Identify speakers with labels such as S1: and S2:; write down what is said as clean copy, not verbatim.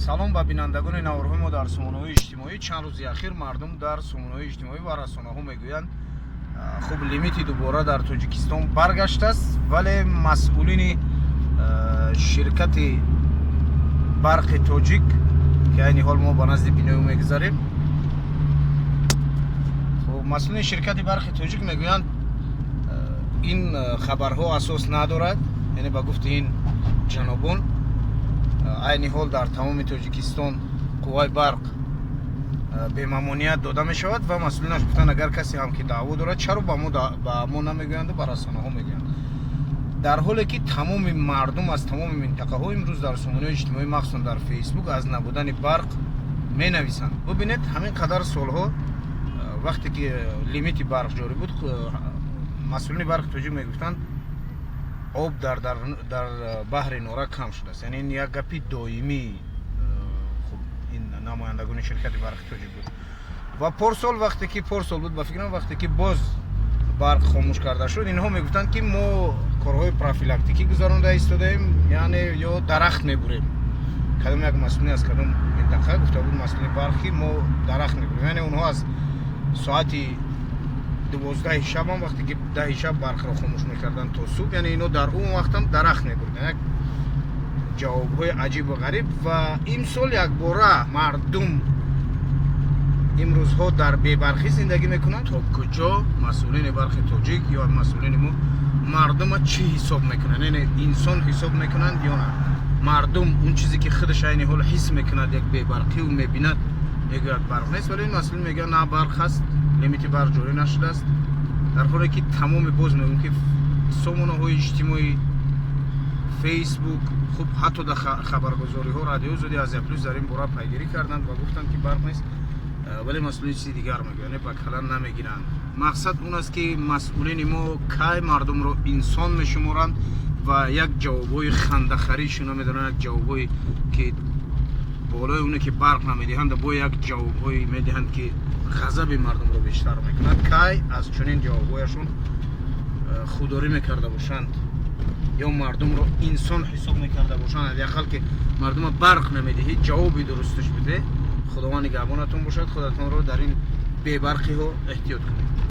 S1: салом ба бинандагони наврҳои мо дар сомонаҳои иҷтимоӣ. Чанд рӯзи ахир мардум дар сомонаҳои иҷтимоӣ ва расонаҳо мегӯянд хуб лимити дубора дар Тоҷикистон баргаштааст, вале масъулини ширкати барқи тоҷик ки айни ҳол мо ба назди бинои мегузарем, масъулини ширкати барқи тоҷик мегӯянд ин хабарҳо асос надорад, яъне ба гуфти ин ҷанобон айни ҳол дар тамоми Тоҷикистон қувваи барқ бемамоният дода мешавад ва масъулинаш гуфтанд агар касе ҳам ки даъво дорад чаро ба мо намегӯянду ба расонаҳо мегӯянд. дар ҳоле ки тамоми мардум аз тамоми минтақаҳо имрӯз дар сомонаҳои иҷтимоӣ махсусан дар фейсбук аз набудани барқ менависанд. бубинед ҳамин қадар солҳо вақте ки лимити барқ ҷорӣ буд, масъулини барқи тоҷик мегуфтанд об дар баҳри нора кам шудааст, яъне ин як гапи доимӣ ин намояндагони ширкати барқи тоҷик буд. ва порсол вақте ки порсол буд, ба фикрам вақте ки боз барқ хомӯш карда шуд, инҳо мегуфтанд ки мо корҳои профилактикӣ гузаронда истодаем, яъне ё дарахт мебурем. кадом як масъулин аз кадом минтақа гуфта буд масъулини барқ ки мо дарахт мебурем, яъне онҳо аз соати 12 шабам вақте ки 10 шаб барқро хомӯш мекарданд то субҳ, яъне ино дар он вақтам дарахт мебурданд. як ҷавобҳои аҷибу ғариб. ва имсол якбора мардум имрӯзҳо дар бебарқӣ зиндагӣ мекунанд. то куҷо масъулини барқи тоҷик ё масъулини мо мардума чӣ ҳисоб мекунанд, яъне инсон ҳисоб мекунанд ё на мардум он чизе ки худаш айни ҳол ҳис мекунад, як бебарқиу мебинад, мегӯяд барқ нест, вале ин масъулин мегӯяд на барқ ҳаст, лимити барқ ҷорӣ нашудааст, дар ҳоле ки тамоми боз мегӯям ки сомонаҳои иҷтимоӣ, фейсбук, хуб ҳатто дар хабаргузориҳо радио зуди аз Яплюс дар ин бора пайгирӣ карданд ва гуфтанд ки барқ нест, вале масъулини чизи дигар мегӯянд, ба калан намегиранд. мақсад он аст ки масъулини мо кай мардумро инсон мешуморанд ва як ҷавобҳои хандахаришона медонанд, як ҷавобҳое ки болои оне ки барқ намедиҳанд, бо як ҷавобҳое медиҳанд ки ғазаби мардумро бештар мекунад. кай аз чунин ҷавобҳояшон худдорӣ мекарда бошанд ё мардумро инсон ҳисоб мекарда бошанд, ҳадақал ки мардума барқ намедиҳед, ҷавоби дурусташ биде. худованд нигаҳбонатон бошад. худатонро дар ин бебарқиҳо эҳтиёт кунед.